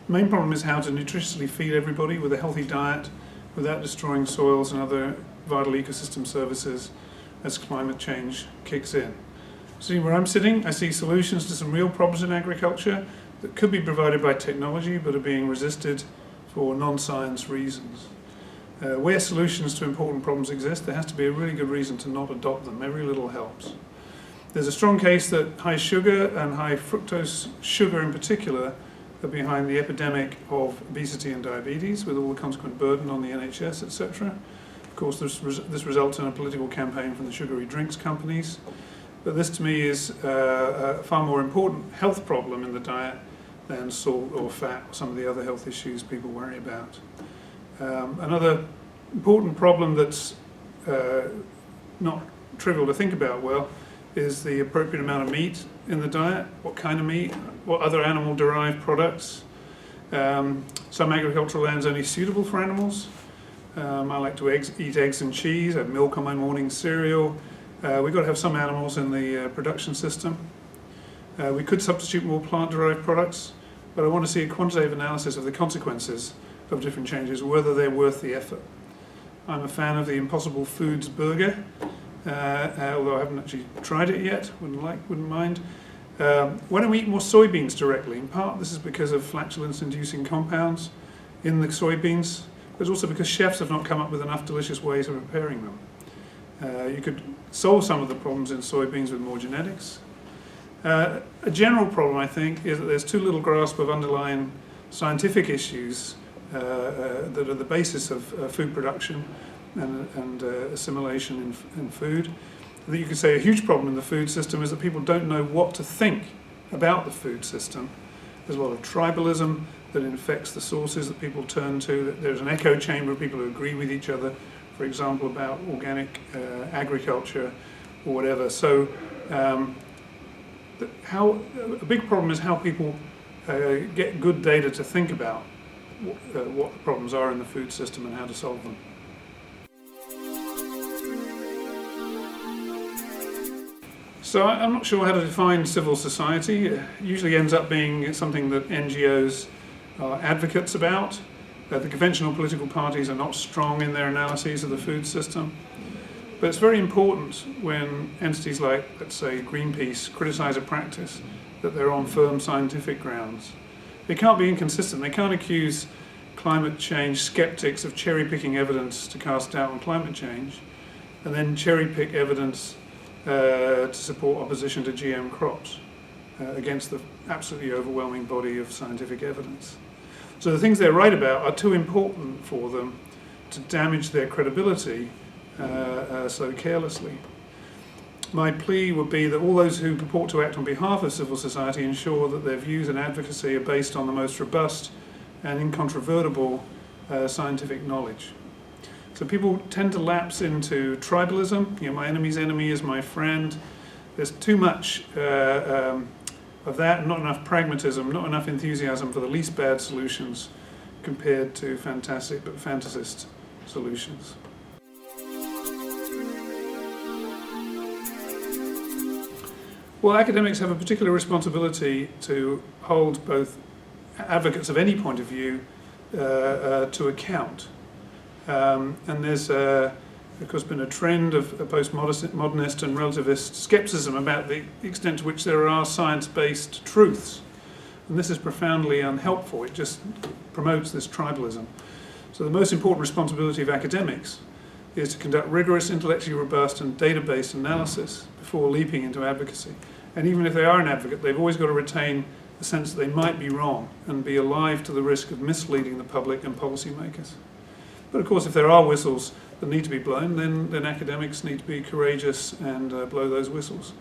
The main problem is how to nutritiously feed everybody with a healthy diet without destroying soils and other vital ecosystem services as climate change kicks in. See where I'm sitting, I see solutions to some real problems in agriculture that could be provided by technology but are being resisted for non-science reasons. Where solutions to important problems exist, there has to be a really good reason to not adopt them. Every little helps. There's a strong case that high sugar and high fructose sugar in particular are behind the epidemic of obesity and diabetes, with all the consequent burden on the NHS, etc. Of course, this results in a political campaign from the sugary drinks companies. But this to me is a far more important health problem in the diet than salt or fat or some of the other health issues people worry about. Another important problem that's not trivial to think about well is the appropriate amount of meat in the diet. What kind of meat? What other animal-derived products? Some agricultural land is only suitable for animals. I like to eat eggs and cheese, have milk on my morning cereal. We've got to have some animals in the production system. We could substitute more plant-derived products, but I want to see a quantitative analysis of the consequences of different changes, whether they're worth the effort. I'm a fan of the Impossible Foods burger, although I haven't actually tried it yet, wouldn't mind. Why don't we eat more soybeans directly? In part, this is because of flatulence-inducing compounds in the soybeans, but also because chefs have not come up with enough delicious ways of preparing them. You could solve some of the problems in soybeans with more genetics. A general problem, I think, is that there's too little grasp of underlying scientific issues that are the basis of food production and assimilation in food. I think you could say a huge problem in the food system is that people don't know what to think about the food system. There's a lot of tribalism that infects the sources that people turn to. That there's an echo chamber of people who agree with each other, for example, about organic agriculture or whatever. So a big problem is how people get good data to think about what the problems are in the food system and how to solve them. So I'm not sure how to define civil society. It usually ends up being something that NGOs are advocates about. The conventional political parties are not strong in their analyses of the food system. But it's very important when entities like, let's say, Greenpeace criticize a practice that they're on firm scientific grounds. They can't be inconsistent. They can't accuse climate change skeptics of cherry-picking evidence to cast doubt on climate change, and then cherry-pick evidence to support opposition to GM crops against the absolutely overwhelming body of scientific evidence. So the things they're right about are too important for them to damage their credibility so carelessly. My plea would be that all those who purport to act on behalf of civil society ensure that their views and advocacy are based on the most robust and incontrovertible scientific knowledge. So people tend to lapse into tribalism. My enemy's enemy is my friend. There's too much of that, not enough pragmatism, not enough enthusiasm for the least bad solutions compared to fantastic but fantasist solutions. Well, academics have a particular responsibility to hold both advocates of any point of view to account. And there's, of course, been a trend of postmodernist and relativist skepticism about the extent to which there are science-based truths. And this is profoundly unhelpful. It just promotes this tribalism. So the most important responsibility of academics is to conduct rigorous, intellectually robust and data-based analysis before leaping into advocacy. And even if they are an advocate, they've always got to retain the sense that they might be wrong and be alive to the risk of misleading the public and policymakers. But of course, if there are whistles that need to be blown, then academics need to be courageous and blow those whistles.